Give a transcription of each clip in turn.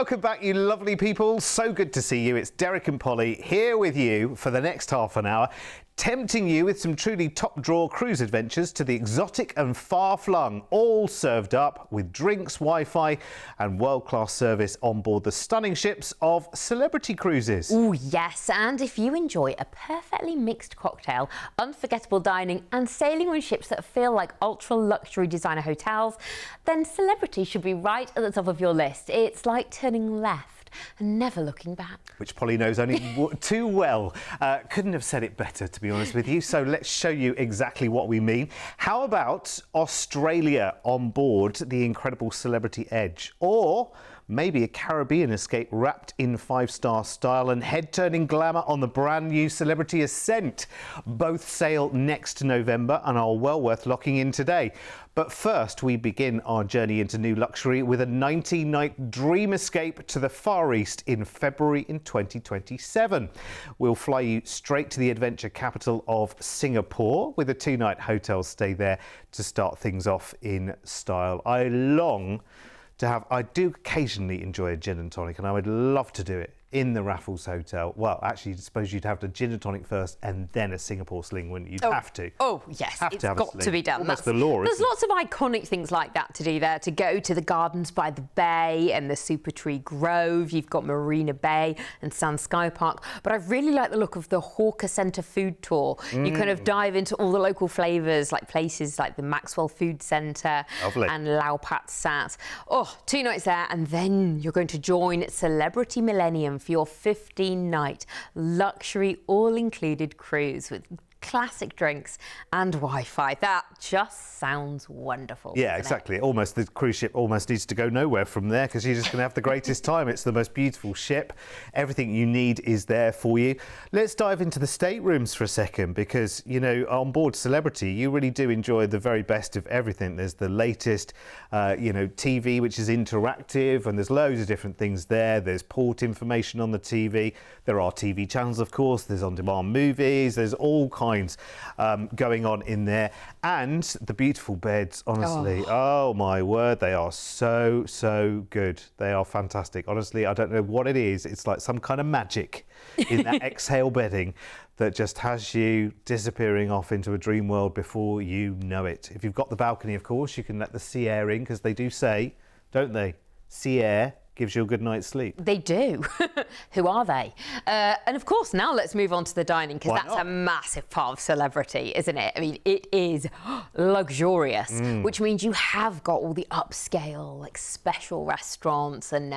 welcome back, you lovely people. So good to see you. It's Derek and Polly here with you for the next half an hour, tempting you with some truly top-drawer cruise adventures to the exotic and far-flung, all served up with drinks, Wi-Fi and world-class service on board the stunning ships of Celebrity Cruises. Oh yes, and if you enjoy a perfectly mixed cocktail, unforgettable dining and sailing on ships that feel like ultra-luxury designer hotels, then Celebrity should be right at the top of your list. It's like turning left and never looking back. Which Polly knows only too well. Couldn't have said it better, to be honest with you. So let's show you exactly what we mean. How about Australia on board the incredible Celebrity Edge? Or maybe a Caribbean escape wrapped in five-star style and head-turning glamour on the brand new Celebrity Ascent. Both sail next November and are well worth locking in today. But first, we begin our journey into new luxury with a 19-night dream escape to the Far East in February in 2027. We'll fly you straight to the adventure capital of Singapore with a 2-night hotel stay there to start things off in style. I do occasionally enjoy a gin and tonic, and I would love to do it in the Raffles Hotel. Well, actually, I suppose you'd have the gin and tonic first and then a Singapore sling, wouldn't you? You'd have to. Oh, yes, it's got to be done. That's the law, There's lots of iconic things like that to do there, to go to the gardens by the bay and the Super Tree Grove. You've got Marina Bay and Sand Sky Park. But I really like the look of the Hawker Centre food tour. You kind of dive into all the local flavours, like places like the Maxwell Food Centre and Lau Pat Sat. Oh, 2 nights there, and then you're going to join Celebrity Millennium for your 15-night luxury all-included cruise with classic drinks and Wi-Fi. That just sounds wonderful. Yeah, exactly. Almost the cruise ship almost needs to go nowhere from there because you're just going to have the greatest time. It's the most beautiful ship. Everything you need is there for you. Let's dive into the staterooms for a second because, you know, on board Celebrity, you really do enjoy the very best of everything. There's the latest, TV, which is interactive, and there's loads of different things there. There's port information on the TV. There are TV channels, of course. There's on-demand movies. There's all kinds going on in there, and the beautiful beds, honestly. Oh my word, they are so good. They are fantastic. Honestly, I don't know what it is. It's like some kind of magic in that exhale bedding that just has you disappearing off into a dream world before you know it. If you've got the balcony, of course, you can let the sea air in, because they do say, don't they, sea air gives you a good night's sleep. They do. Who are they? And of course, now let's move on to the dining, because that's a massive part of Celebrity, isn't it? I mean, it is luxurious, which means you have got all the upscale, like special restaurants, and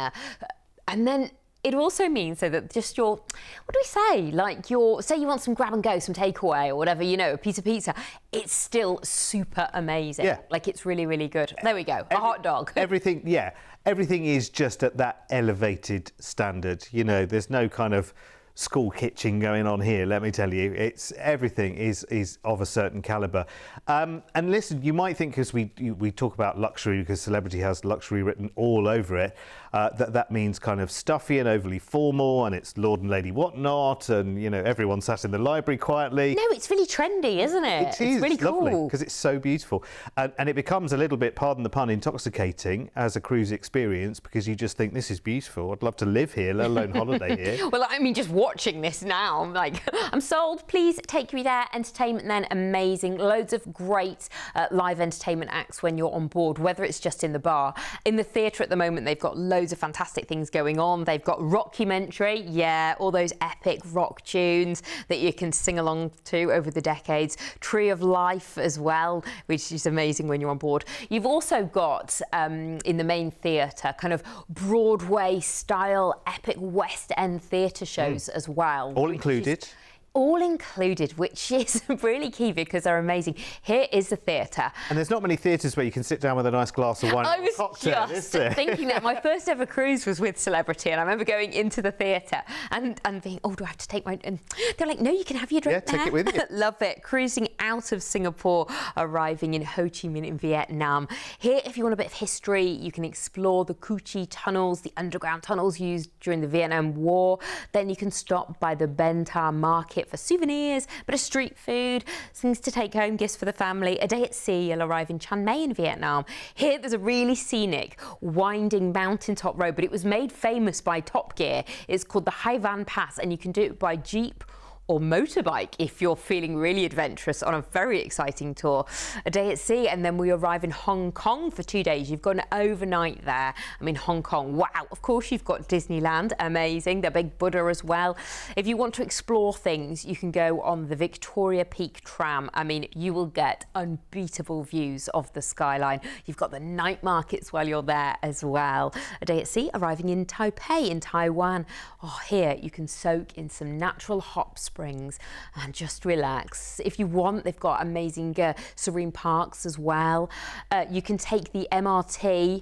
then it also means so that just your, what do we say? Like say you want some grab and go, some takeaway or whatever, you know, a piece of pizza, it's still super amazing. Yeah. Like it's really, really good. There we go, a hot dog. Everything is just at that elevated standard. You know, there's no kind of school kitchen going on here, let me tell you. Everything is of a certain calibre. And listen, you might think, because we talk about luxury because Celebrity has luxury written all over it, that means kind of stuffy and overly formal, and it's Lord and Lady Whatnot, and you know, everyone sat in the library quietly. No, it's really trendy, isn't it? It is. It's really cool because it's so beautiful, and it becomes a little bit, pardon the pun, intoxicating as a cruise experience, because you just think, this is beautiful. I'd love to live here, let alone holiday here. Well, I mean, just watching this now, I'm like, I'm sold. Please take me there. Entertainment then, amazing. Loads of great live entertainment acts when you're on board, whether it's just in the bar. In the theatre at the moment, they've got loads of fantastic things going on. They've got Rockumentary, all those epic rock tunes that you can sing along to over the decades. Tree of Life as well, which is amazing when you're on board. You've also got, in the main theatre, kind of Broadway style epic West End theatre shows as well. All included. All included, which is really key because they're amazing. Here is the theatre. And there's not many theatres where you can sit down with a nice glass of wine. I was cocktail, just thinking that. My first ever cruise was with Celebrity, and I remember going into the theatre and being, oh, do I have to take my... And they're like, no, you can have your drink there. Take it with you. Love it. Cruising out of Singapore, arriving in Ho Chi Minh in Vietnam. Here, if you want a bit of history, you can explore the Cu Chi tunnels, the underground tunnels used during the Vietnam War. Then you can stop by the Ben Ta Market market for souvenirs, bit of street food, things to take home, gifts for the family. A day at sea, you'll arrive in Chiang Mai in Vietnam. Here, there's a really scenic, winding mountaintop road, but it was made famous by Top Gear. It's called the Hai Van Pass, and you can do it by jeep or motorbike if you're feeling really adventurous on a very exciting tour. A day at sea, and then we arrive in Hong Kong for 2 days. You've got an overnight there. I mean, Hong Kong, wow. Of course, you've got Disneyland, amazing, the big Buddha as well. If you want to explore things, you can go on the Victoria Peak tram. I mean, you will get unbeatable views of the skyline. You've got the night markets while you're there as well. A day at sea, arriving in Taipei in Taiwan. Oh, here you can soak in some natural hot springs and just relax. If you want, they've got amazing serene parks as well. You can take the MRT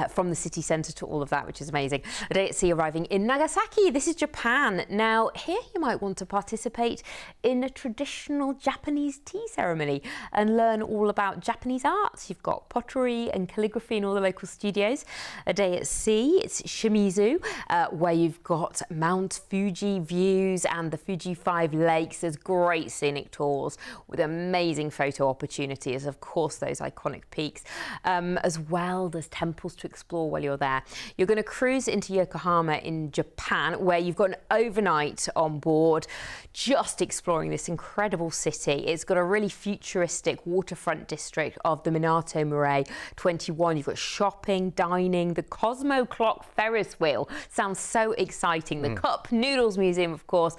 from the city centre to all of that, which is amazing. A day at sea, arriving in Nagasaki. This is Japan. Now, here you might want to participate in a traditional Japanese tea ceremony and learn all about Japanese arts. You've got pottery and calligraphy in all the local studios. A day at sea, it's Shimizu, where you've got Mount Fuji views and the Fuji 5 lakes. There's great scenic tours with amazing photo opportunities, of course, those iconic peaks. As well, there's temples to explore while you're there. You're going to cruise into Yokohama in Japan, where you've got an overnight on board, just exploring this incredible city. It's got a really futuristic waterfront district of the Minato Murray 21. You've got shopping, dining, the Cosmo Clock Ferris wheel. Sounds so exciting. The Cup Noodles Museum, of course.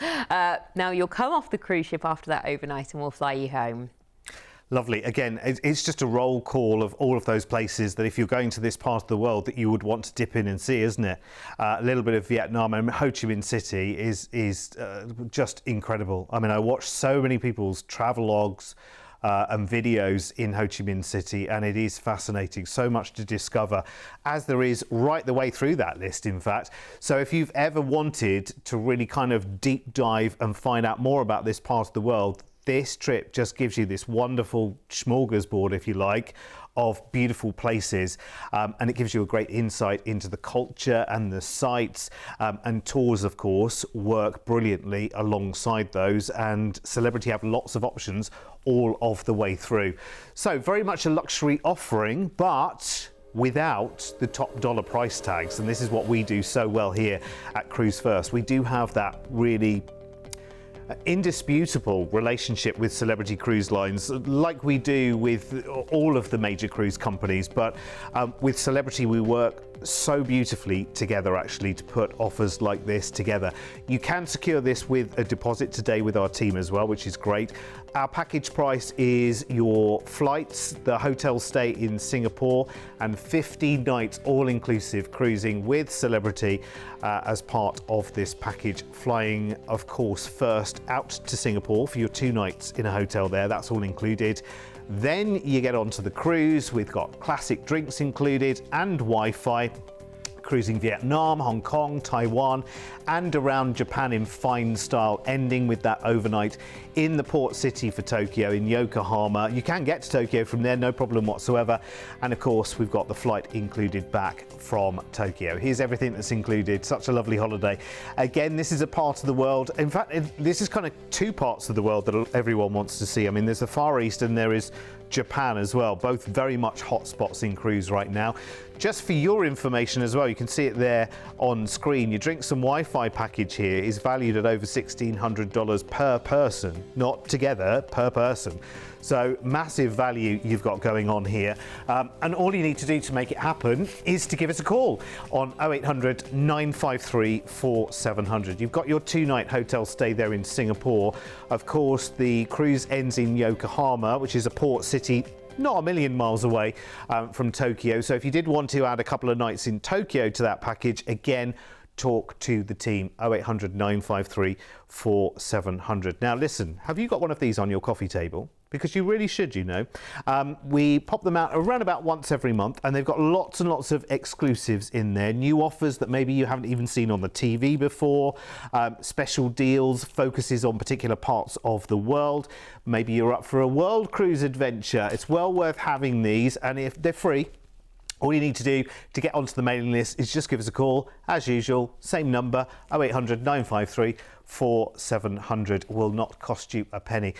Now you'll come off the cruise ship after that overnight and we'll fly you home. Lovely. Again, it's just a roll call of all of those places that if you're going to this part of the world that you would want to dip in and see, isn't it? A little bit of Vietnam, and Ho Chi Minh City is just incredible. I mean, I watched so many people's travelogues and videos in Ho Chi Minh City, and it is fascinating. So much to discover, as there is right the way through that list, in fact. So if you've ever wanted to really kind of deep dive and find out more about this part of the world, this trip just gives you this wonderful smorgasbord, if you like, of beautiful places, and it gives you a great insight into the culture and the sites, and tours, of course, work brilliantly alongside those, and Celebrity have lots of options all of the way through. So very much a luxury offering, but without the top dollar price tags, and this is what we do so well here at Cruise1st. We do have that really indisputable relationship with Celebrity Cruise Lines, like we do with all of the major cruise companies, but with Celebrity we work so beautifully together, actually, to put offers like this together. You can secure this with a deposit today with our team as well, which is great. Our package price is your flights, the hotel stay in Singapore, and 50 nights all-inclusive cruising with Celebrity as part of this package. Flying, of course, first out to Singapore for your 2 nights in a hotel there. That's all included. Then you get onto the cruise. We've got classic drinks included and Wi-Fi. Cruising Vietnam, Hong Kong, Taiwan, and around Japan in fine style, ending with that overnight in the port city for Tokyo, in Yokohama. You can get to Tokyo from there, no problem whatsoever. And of course, we've got the flight included back from Tokyo. Here's everything that's included. Such a lovely holiday. Again, this is a part of the world. In fact, this is kind of 2 parts of the world that everyone wants to see. I mean, there's the Far East and there is Japan as well, both very much hotspots in cruise right now. Just for your information as well, you can see it there on screen. Your drinks and Wi-Fi package here is valued at over $1,600 per person, not together, per person. So massive value you've got going on here. And all you need to do to make it happen is to give us a call on 0800 953 4700. You've got your 2-night hotel stay there in Singapore. Of course, the cruise ends in Yokohama, which is a port city not a million miles away from Tokyo. So if you did want to add a couple of nights in Tokyo to that package, again, talk to the team, 0800 953 4700. Now listen, have you got one of these on your coffee table? Because you really should, you know. We pop them out around about once every month, and they've got lots and lots of exclusives in there. New offers that maybe you haven't even seen on the TV before, special deals, focuses on particular parts of the world. Maybe you're up for a world cruise adventure. It's well worth having these, and if they're free, All you need to do to get onto the mailing list is just give us a call, as usual, same number, 0800 953 4700. Will not cost you a penny.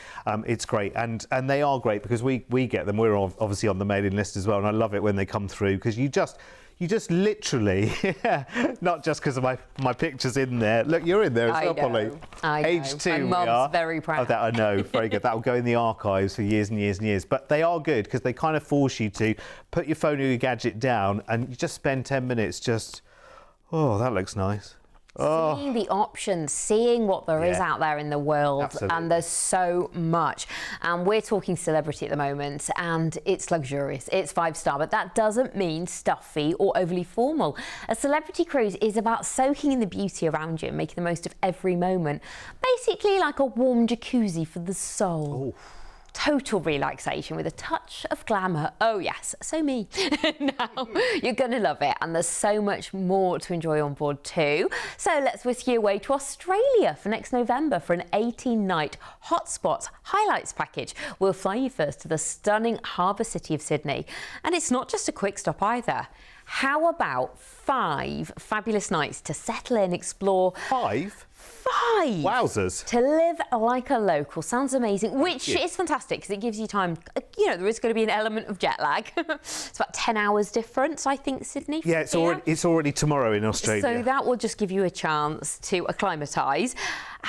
It's great, and they are great because we get them. We're obviously on the mailing list as well, and I love it when they come through because you just literally, not just because of my pictures in there. Look, you're in there as well, Polly. I know. Age 2 My we are. mum's very proud. Of that, I know. Very good. That will go in the archives for years and years and years. But they are good because they kind of force you to put your phone or your gadget down and you just spend 10 minutes just, oh, that looks nice. Oh. Seeing the options, seeing what there is out there in the world. Absolutely. And there's so much. And we're talking celebrity at the moment, and it's luxurious, it's 5-star, but that doesn't mean stuffy or overly formal. A celebrity cruise is about soaking in the beauty around you and making the most of every moment. Basically like a warm jacuzzi for the soul. Ooh. Total relaxation with a touch of glamour. Oh yes, so me. Now you're gonna love it, and there's so much more to enjoy on board too. So let's whisk you away to Australia for next November for an 18-night hotspots highlights package. We'll fly you first to the stunning harbour city of Sydney, and it's not just a quick stop either. How about 5 fabulous nights to settle in, explore? 5? 5! Wowzers. To live like a local sounds amazing, which is fantastic because it gives you time. You know, there is going to be an element of jet lag. It's about 10 hours difference, I think, Sydney. Yeah, it's already tomorrow in Australia. So that will just give you a chance to acclimatise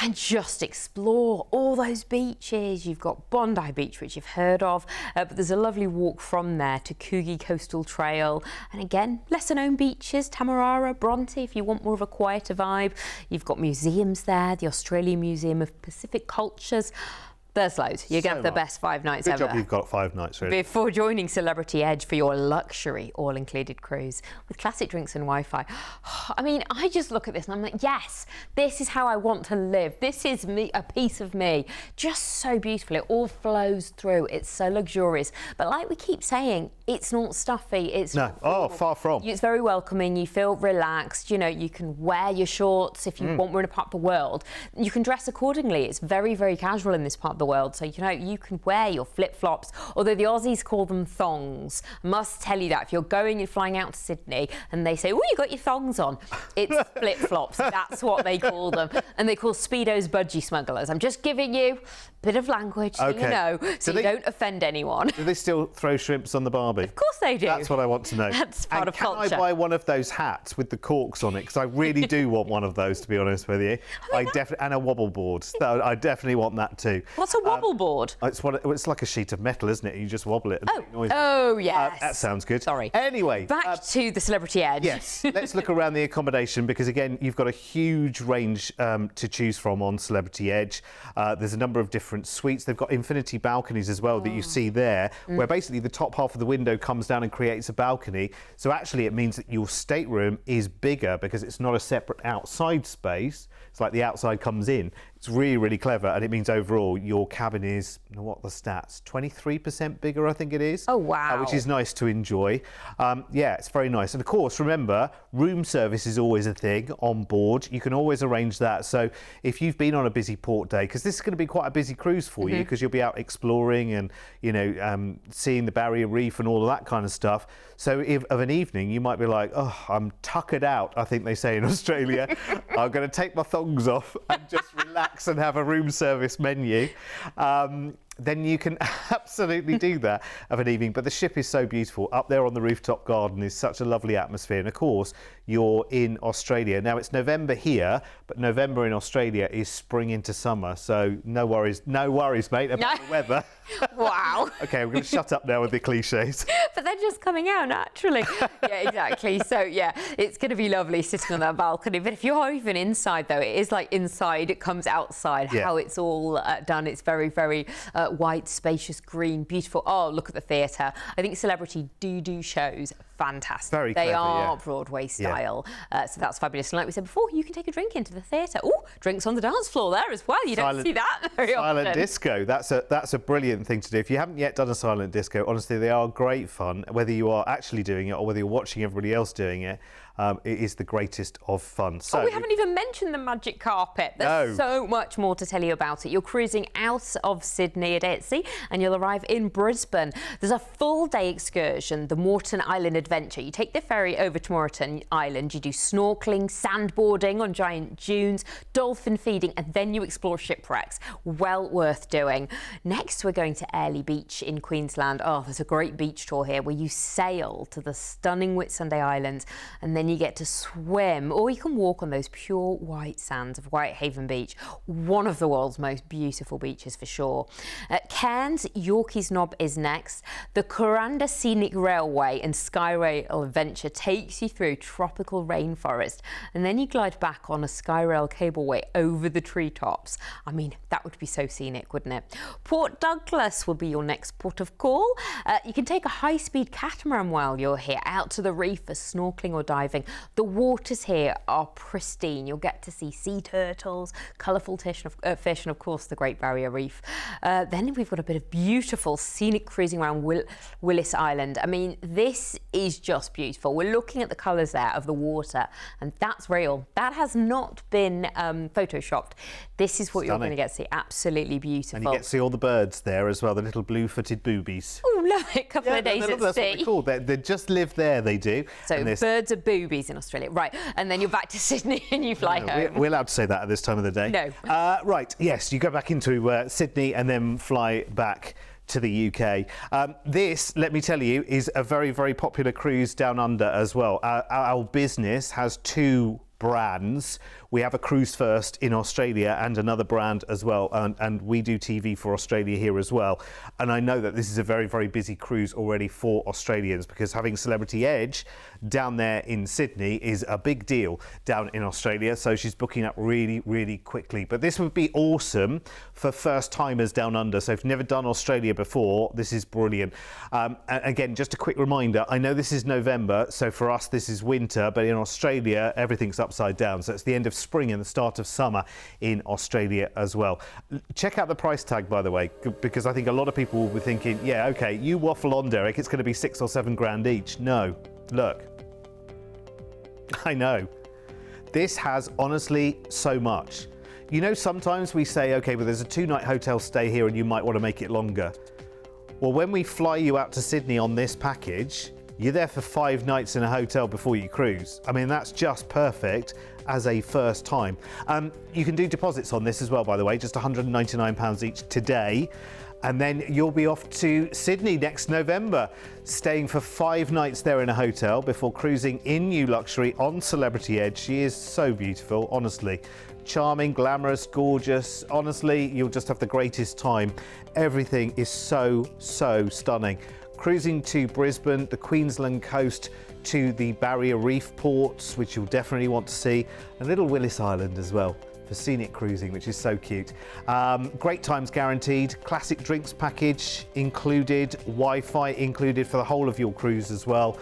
and just explore all those beaches. You've got Bondi Beach, which you've heard of, but there's a lovely walk from there to Coogee Coastal Trail. And again, lesser known beaches, Tamarara, Bronte, if you want more of a quieter vibe. You've got museums there, the Australian Museum of Pacific Cultures. There's loads. You're going to have the best 5 nights ever. Good job you've got 5 nights, really. Before joining Celebrity Edge for your luxury all-included cruise with classic drinks and Wi-Fi. I mean, I just look at this and I'm like, yes, this is how I want to live. This is me, a piece of me. Just so beautiful. It all flows through. It's so luxurious. But like we keep saying, it's not stuffy. It's far from. It's very welcoming. You feel relaxed. You know, you can wear your shorts if you want. We're in a part of the world. You can dress accordingly. It's very, very casual in this part of the world. So, you know, you can wear your flip-flops, although the Aussies call them thongs. I must tell you that if you're going and flying out to Sydney and they say, oh, you got your thongs on, it's flip-flops. That's what they call them. And they call Speedos budgie smugglers. I'm just giving you a bit of language, so you know, so you don't offend anyone. Do they still throw shrimps on the barbie? Of course they do. That's what I want to know. That's part of culture. Can I buy one of those hats with the corks on it? Because I really do want one of those, to be honest with you. And a wobble board. So I definitely want that too. What's a wobble board? It's like a sheet of metal, isn't it? You just wobble it and make noises. Oh, yes. That sounds good. Sorry. Anyway. Back to the Celebrity Edge. Yes. Let's look around the accommodation because, again, you've got a huge range to choose from on Celebrity Edge. There's a number of different suites. They've got infinity balconies as well that you see there, where basically the top half of the window comes down and creates a balcony. So actually it means that your stateroom is bigger because it's not a separate outside space. It's like the outside comes in. It's really, really clever, and it means overall your cabin is, what are the stats? 23% bigger, I think it is. Oh, wow. Which is nice to enjoy. Yeah, it's very nice. And of course, remember, room service is always a thing on board. You can always arrange that. So if you've been on a busy port day, because this is going to be quite a busy cruise for you, because you'll be out exploring and, you know, seeing the barrier reef and all of that kind of stuff. So if of an evening, you might be like, oh, I'm tuckered out, I think they say in Australia. I'm going to take my thongs off and just relax and have a room service menu. Then you can absolutely do that of an evening. But the ship is so beautiful. Up there on the rooftop garden is such a lovely atmosphere. And of course, you're in Australia. Now it's November here, but November in Australia is spring into summer. So no worries, mate, about the weather. Wow. Okay, we're going to shut up now with the cliches. But they're just coming out naturally. Yeah, exactly. So yeah, it's going to be lovely sitting on that balcony. But if you're even inside though, it is like inside, it comes outside, how it's all done. It's very, very white, spacious, green, beautiful. Oh, look at the theatre. I think celebrity do shows fantastic. Very they clever, are Broadway style. So that's fabulous. And like we said before, you can take a drink into the theatre. Oh, drinks on the dance floor there as well. You don't see that very often. Silent disco. That's a brilliant thing to do. If you haven't yet done a silent disco, honestly, they are great fun. Whether you are actually doing it or whether you're watching everybody else doing it, it is the greatest of fun. So we haven't even mentioned the magic carpet. There's so much more to tell you about it. You're cruising out of Sydney a day at sea and you'll arrive in Brisbane. There's a full day excursion, the Moreton Island Adventure adventure. You take the ferry over to Moreton Island, you do snorkeling, sandboarding on giant dunes, dolphin feeding, and then you explore shipwrecks. Well worth doing. Next, we're going to Airlie Beach in Queensland. Oh, there's a great beach tour here where you sail to the stunning Whitsunday Islands, and then you get to swim, or you can walk on those pure white sands of Whitehaven Beach, one of the world's most beautiful beaches for sure. At Cairns, Yorkeys Knob is next. The Kuranda Scenic Railway and Skyrail adventure takes you through tropical rainforest, and then you glide back on a Skyrail cableway over the treetops. I mean, that would be so scenic, wouldn't it? Port Douglas will be your next port of call. You can take a high-speed catamaran while you're here, out to the reef for snorkeling or diving. The waters here are pristine. You'll get to see sea turtles, colourful fish, and of course the Great Barrier Reef. Then we've got a bit of beautiful scenic cruising around Willis Island. I mean, this is just beautiful. We're looking at the colours there of the water, and that's real. That has not been photoshopped. This is what you're going to get to see. Absolutely beautiful. And you get to see all the birds there as well, the little blue-footed boobies. Oh, love it. A couple of days at that's sea. What they're called. They just live there, they do. So birds are boobies in Australia. Right, and then you're back to Sydney and you fly home. We're allowed to say that at this time of the day. No. Right, yes, you go back into Sydney and then fly back to the UK. This, let me tell you, is a very, very popular cruise down under as well. Our business has two brands. We have a Cruise1st in Australia and another brand as well, and we do TV for Australia here as well. And I know that this is a very, very busy cruise already for Australians, because having Celebrity Edge down there in Sydney is a big deal down in Australia, so she's booking up really, really quickly. But this would be awesome for first timers down under, so if you've never done Australia before, this is brilliant. And again, just a quick reminder, I know this is November, so for us this is winter, but in Australia everything's upside down, so it's the end of spring and the start of summer in Australia as well. Check out the price tag, by the way, because I think a lot of people will be thinking, yeah, okay, you waffle on, Derek, it's going to be $6 or $7 grand each. No, look, I know. This has honestly so much. You know, sometimes we say, okay, well, there's a 2-night hotel stay here and you might want to make it longer. Well, when we fly you out to Sydney on this package, you're there for 5 nights in a hotel before you cruise. I mean, that's just perfect as a first time. You can do deposits on this as well, by the way, just £199 each today. And then you'll be off to Sydney next November, staying for 5 nights there in a hotel before cruising in new luxury on Celebrity Edge. She is so beautiful, honestly. Charming, glamorous, gorgeous. Honestly, you'll just have the greatest time. Everything is so, so stunning. Cruising to Brisbane, the Queensland coast, to the Barrier Reef ports, which you'll definitely want to see, and little Willis Island as well for scenic cruising, which is so cute. Great times guaranteed, classic drinks package included, Wi-Fi included for the whole of your cruise as well.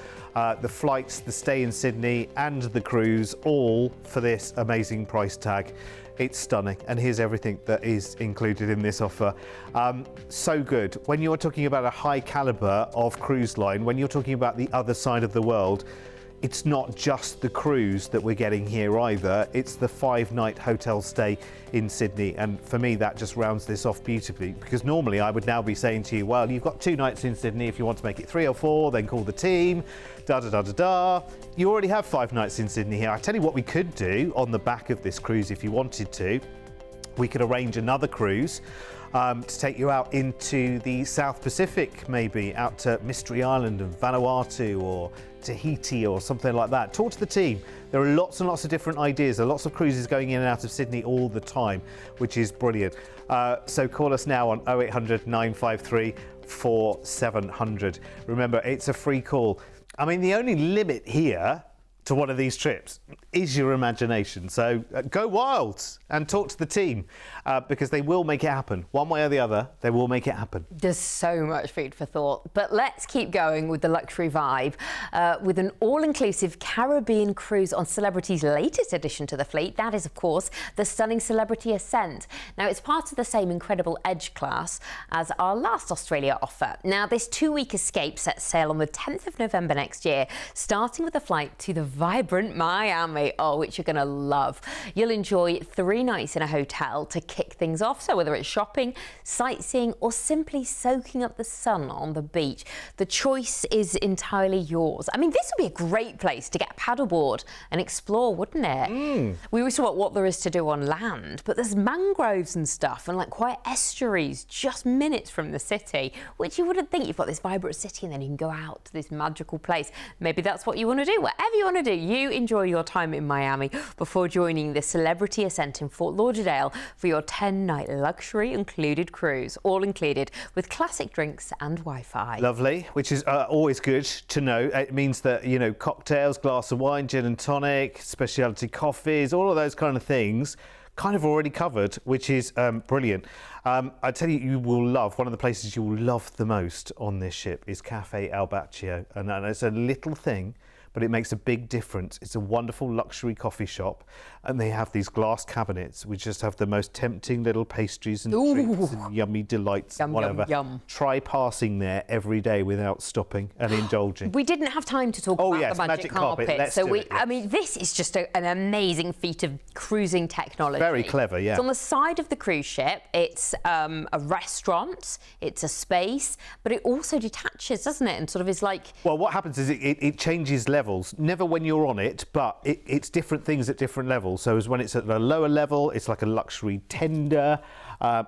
The flights, the stay in Sydney and the cruise, all for this amazing price tag. It's stunning, and here's everything that is included in this offer. So good. When you're talking about a high caliber of cruise line, when you're talking about the other side of the world, it's not just the cruise that we're getting here either, it's the 5-night hotel stay in Sydney, and for me that just rounds this off beautifully, because normally I would now be saying to you, well, you've got 2 nights in Sydney, if you want to make it 3 or 4, then call the team, da-da-da-da-da. You already have 5 nights in Sydney here. I tell you what we could do on the back of this cruise if you wanted to. We could arrange another cruise to take you out into the South Pacific, maybe out to Mystery Island and Vanuatu or Tahiti or something like that. Talk to the team. There are lots and lots of different ideas. There are lots of cruises going in and out of Sydney all the time, which is brilliant. So call us now on 0800 953 4700. Remember, it's a free call. I mean, the only limit here to one of these trips is your imagination. So go wild and talk to the team because they will make it happen. One way or the other, they will make it happen. There's so much food for thought. But let's keep going with the luxury vibe with an all-inclusive Caribbean cruise on Celebrity's latest addition to the fleet. That is, of course, the stunning Celebrity Ascent. Now, it's part of the same incredible Edge class as our last Australia offer. Now, this 2-week escape sets sail on the 10th of November next year, starting with a flight to the vibrant Miami, which you're going to love. You'll enjoy 3 nights in a hotel to kick things off. So whether it's shopping, sightseeing, or simply soaking up the sun on the beach, the choice is entirely yours. I mean, this would be a great place to get a paddleboard and explore, wouldn't it? We always talk about what there is to do on land, but there's mangroves and stuff and like quiet estuaries just minutes from the city, which you wouldn't think. You've got this vibrant city and then you can go out to this magical place. Maybe that's what you want to do. Whatever you want to do, you enjoy your time in Miami before joining the Celebrity Ascent in Fort Lauderdale for your 10-night luxury included cruise, all included with classic drinks and Wi-Fi. Lovely, which is always good to know. It means that, you know, cocktails, glass of wine, gin and tonic, specialty coffees, all of those kind of things kind of already covered, which is brilliant. I tell you, you will love, one of the places you will love the most on this ship is Cafe Al Baccio, and it's a little thing, but it makes a big difference. It's a wonderful luxury coffee shop, and they have these glass cabinets which just have the most tempting little pastries and treats and yummy delights and whatever. Yum. Try passing there every day without stopping and indulging. We didn't have time to talk about the magic carpet. Let's so do it, yes. I mean, this is just an amazing feat of cruising technology. Very clever, yeah. It's on the side of the cruise ship. It's a restaurant, it's a space, but it also detaches, doesn't it? And sort of is like... Well, what happens is it changes levels. Never when you're on it, but it's different things at different levels. So as when it's at a lower level, it's like a luxury tender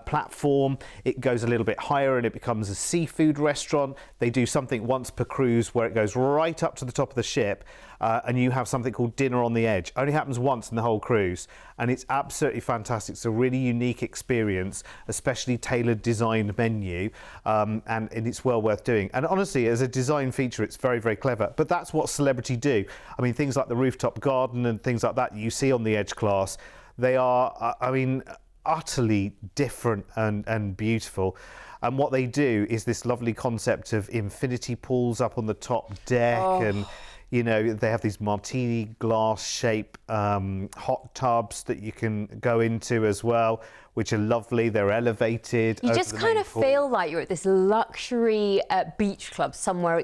platform. It goes a little bit higher and it becomes a seafood restaurant. They do something once per cruise where it goes right up to the top of the ship and you have something called dinner on the edge. Only happens once in the whole cruise, and it's absolutely fantastic. It's a really unique experience, a specially tailored designed menu, and it's well worth doing. And honestly, as a design feature, it's very, very clever. But that's what Celebrity do. I mean, things like the rooftop garden and things like that you see on the Edge class, they are, I mean, utterly different and beautiful. And what they do is this lovely concept of infinity pools up on the top deck, and you know, they have these martini glass shape hot tubs that you can go into as well, which are lovely. They're elevated. You just kind of feel like you're at this luxury beach club somewhere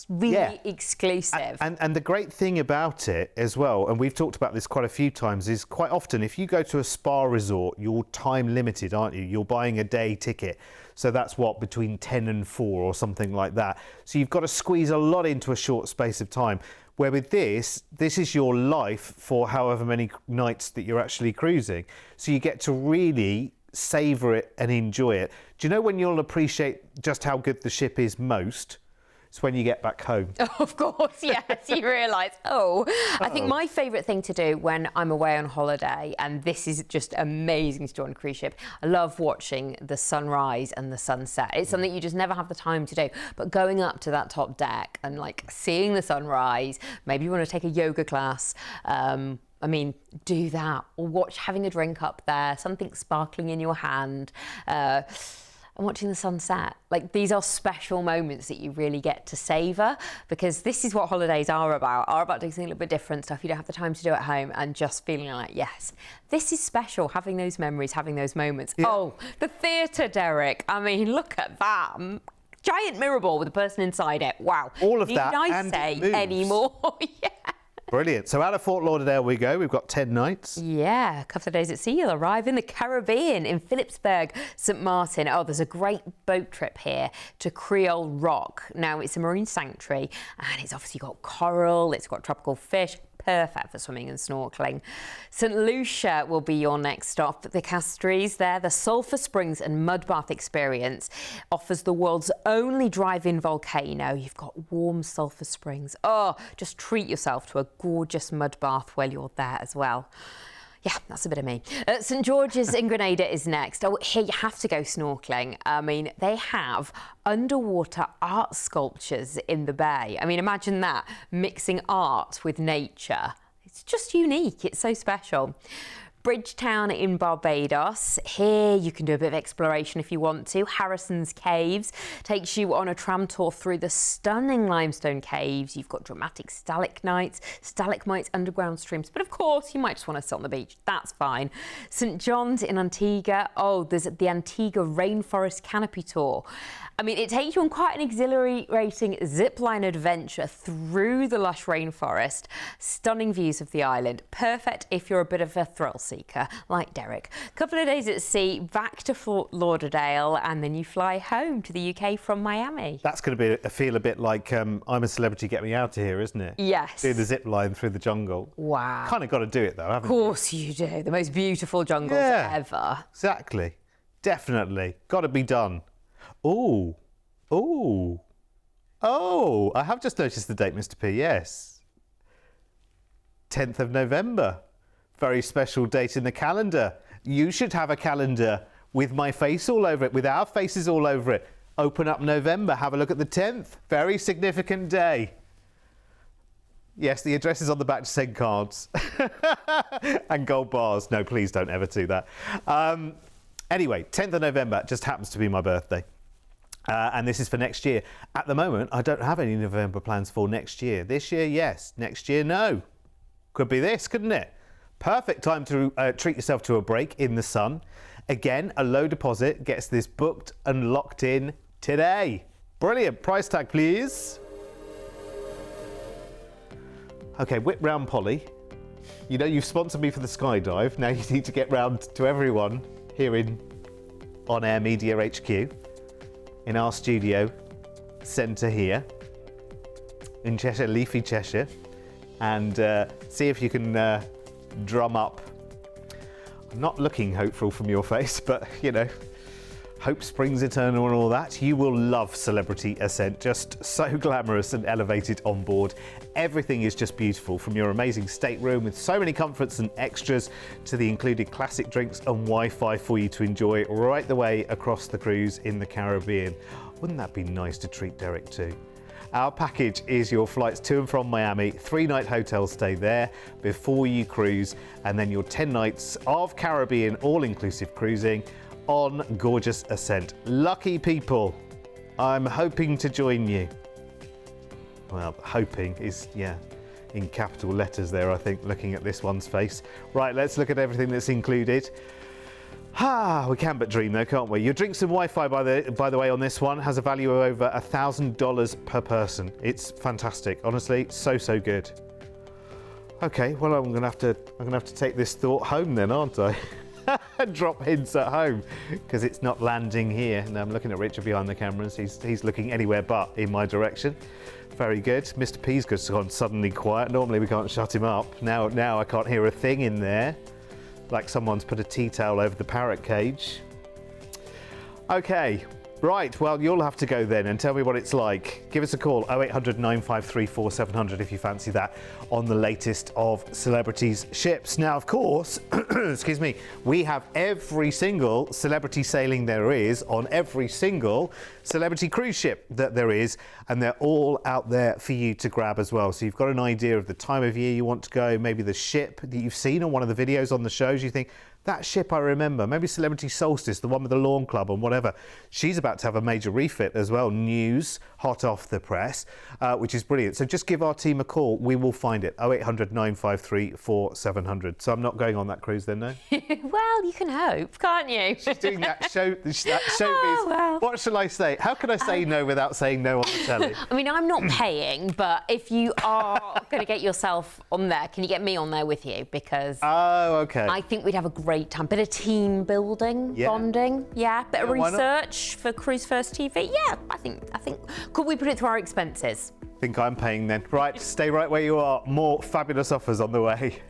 really exclusive. And the great thing about it as well, and we've talked about this quite a few times, is quite often if you go to a spa resort, you're time limited, aren't you? You're buying a day ticket. So that's what, between 10 and 4 or something like that. So you've got to squeeze a lot into a short space of time. Where with this is your life for however many nights that you're actually cruising. So you get to really savour it and enjoy it. Do you know when you'll appreciate just how good the ship is most? It's when you get back home. Of course, yes, you realise, I think my favourite thing to do when I'm away on holiday, and this is just amazing to do on a cruise ship, I love watching the sunrise and the sunset. It's something you just never have the time to do, but going up to that top deck and like seeing the sunrise, maybe you want to take a yoga class, I mean, do that, or having a drink up there, something sparkling in your hand, and watching the sunset. Like, these are special moments that you really get to savour, because this is what holidays are about doing something a little bit different, stuff you don't have the time to do at home, and just feeling like, yes, this is special, having those memories, having those moments. Yeah. Oh, the theatre, Derek. I mean, look at that. Giant mirror ball with a person inside it. Wow. All of that, Need I and say it moves. anymore? Yeah. Brilliant. So out of Fort Lauderdale we go. We've got 10 nights. Yeah, a couple of days at sea. You'll arrive in the Caribbean, in Phillipsburg, St Martin. Oh, there's a great boat trip here to Creole Rock. Now, it's a marine sanctuary, and it's obviously got coral, it's got tropical fish. Perfect for swimming and snorkeling. St Lucia will be your next stop. The Castries there, the Sulphur Springs and Mud Bath experience offers the world's only drive-in volcano. You've got warm sulphur springs. Oh, just treat yourself to a gorgeous mud bath while you're there as well. Yeah, that's a bit of me. St George's in Grenada is next. Oh, here you have to go snorkeling. I mean, they have underwater art sculptures in the bay. I mean, imagine that, mixing art with nature. It's just unique. It's so special. Bridgetown in Barbados. Here you can do a bit of exploration if you want to. Harrison's Caves takes you on a tram tour through the stunning limestone caves. You've got dramatic stalagmites, underground streams, but of course you might just want to sit on the beach. That's fine. St John's in Antigua. Oh, there's the Antigua Rainforest Canopy Tour. I mean, it takes you on quite an exhilarating zipline adventure through the lush rainforest. Stunning views of the island. Perfect if you're a bit of a thrill seeker, like Derek. Couple of days at sea, back to Fort Lauderdale, and then you fly home to the UK from Miami. That's going to feel a bit like I'm a Celebrity, get me out of here, isn't it? Yes. Do the zip line through the jungle. Wow. Kind of got to do it though, haven't you? Of course you do. The most beautiful jungles ever. Exactly. Definitely. Got to be done. Oh, I have just noticed the date, Mr. P, yes. 10th of November. Very special date in the calendar. You should have a calendar with my face all over it, with our faces all over it. Open up November, have a look at the 10th. Very significant day. Yes, the address is on the back to send cards. And gold bars. No, please don't ever do that. Anyway, 10th of November just happens to be my birthday. And this is for next year. At the moment, I don't have any November plans for next year. This year, yes. Next year, no. Could be this, couldn't it? Perfect time to treat yourself to a break in the sun. Again, a low deposit gets this booked and locked in today. Brilliant. Price tag, please. Okay, whip round Polly. You know, you've sponsored me for the skydive. Now you need to get round to everyone here in On Air Media HQ. In our studio centre here in Cheshire, leafy Cheshire, and see if you can drum up. I'm not looking hopeful from your face, but you know, hope springs eternal and all that. You will love Celebrity Ascent, just so glamorous and elevated on board. Everything is just beautiful, from your amazing stateroom with so many comforts and extras to the included classic drinks and Wi-Fi for you to enjoy right the way across the cruise in the Caribbean. Wouldn't that be nice to treat Derek to? Our package is your flights to and from Miami, 3-night hotel stay there before you cruise, and then your 10 nights of Caribbean all-inclusive cruising on gorgeous Ascent. Lucky people, I'm hoping to join you. Well, hoping is, yeah, in capital letters there, I think, looking at this one's face. Right, let's look at everything that's included. We can but dream though, can't we? Your drinks and Wi-Fi, by the way, on this one has a value of over $1,000 per person. It's fantastic, honestly, so good. Okay, well, I'm gonna have to take this thought home then, aren't I? Drop hints at home because it's not landing here. And I'm looking at Richard behind the cameras. He's looking anywhere but in my direction. Very good. Mr. P's gone suddenly quiet. Normally we can't shut him up. Now I can't hear a thing in there. Like someone's put a tea towel over the parrot cage. Okay, right, well, you'll have to go then and tell me what it's like. Give us a call, 0800 953 4700 if you fancy that, on the latest of Celebrity's ships. Now, of course, excuse me, we have every single celebrity sailing there is on every single celebrity cruise ship that there is, and they're all out there for you to grab as well. So you've got an idea of the time of year you want to go, maybe the ship that you've seen on one of the videos on the shows, you think, that ship I remember, maybe Celebrity Solstice, the one with the lawn club and whatever. She's about to have a major refit as well. News, hot off the press, which is brilliant. So just give our team a call. We will find it. 0800 953 4700. So I'm not going on that cruise then, no? Well, you can hope, can't you? She's doing that showbiz. Oh, well. What shall I say? How can I say no without saying no on the telly? I mean, I'm not paying, but if you are going to get yourself on there, can you get me on there with you? Because okay. I think we'd have a great time. Bit of team building, bonding, bit of research for Cruise1st TV. Yeah, I think. Could we put it through our expenses? I think I'm paying then. Right, stay right where you are. More fabulous offers on the way.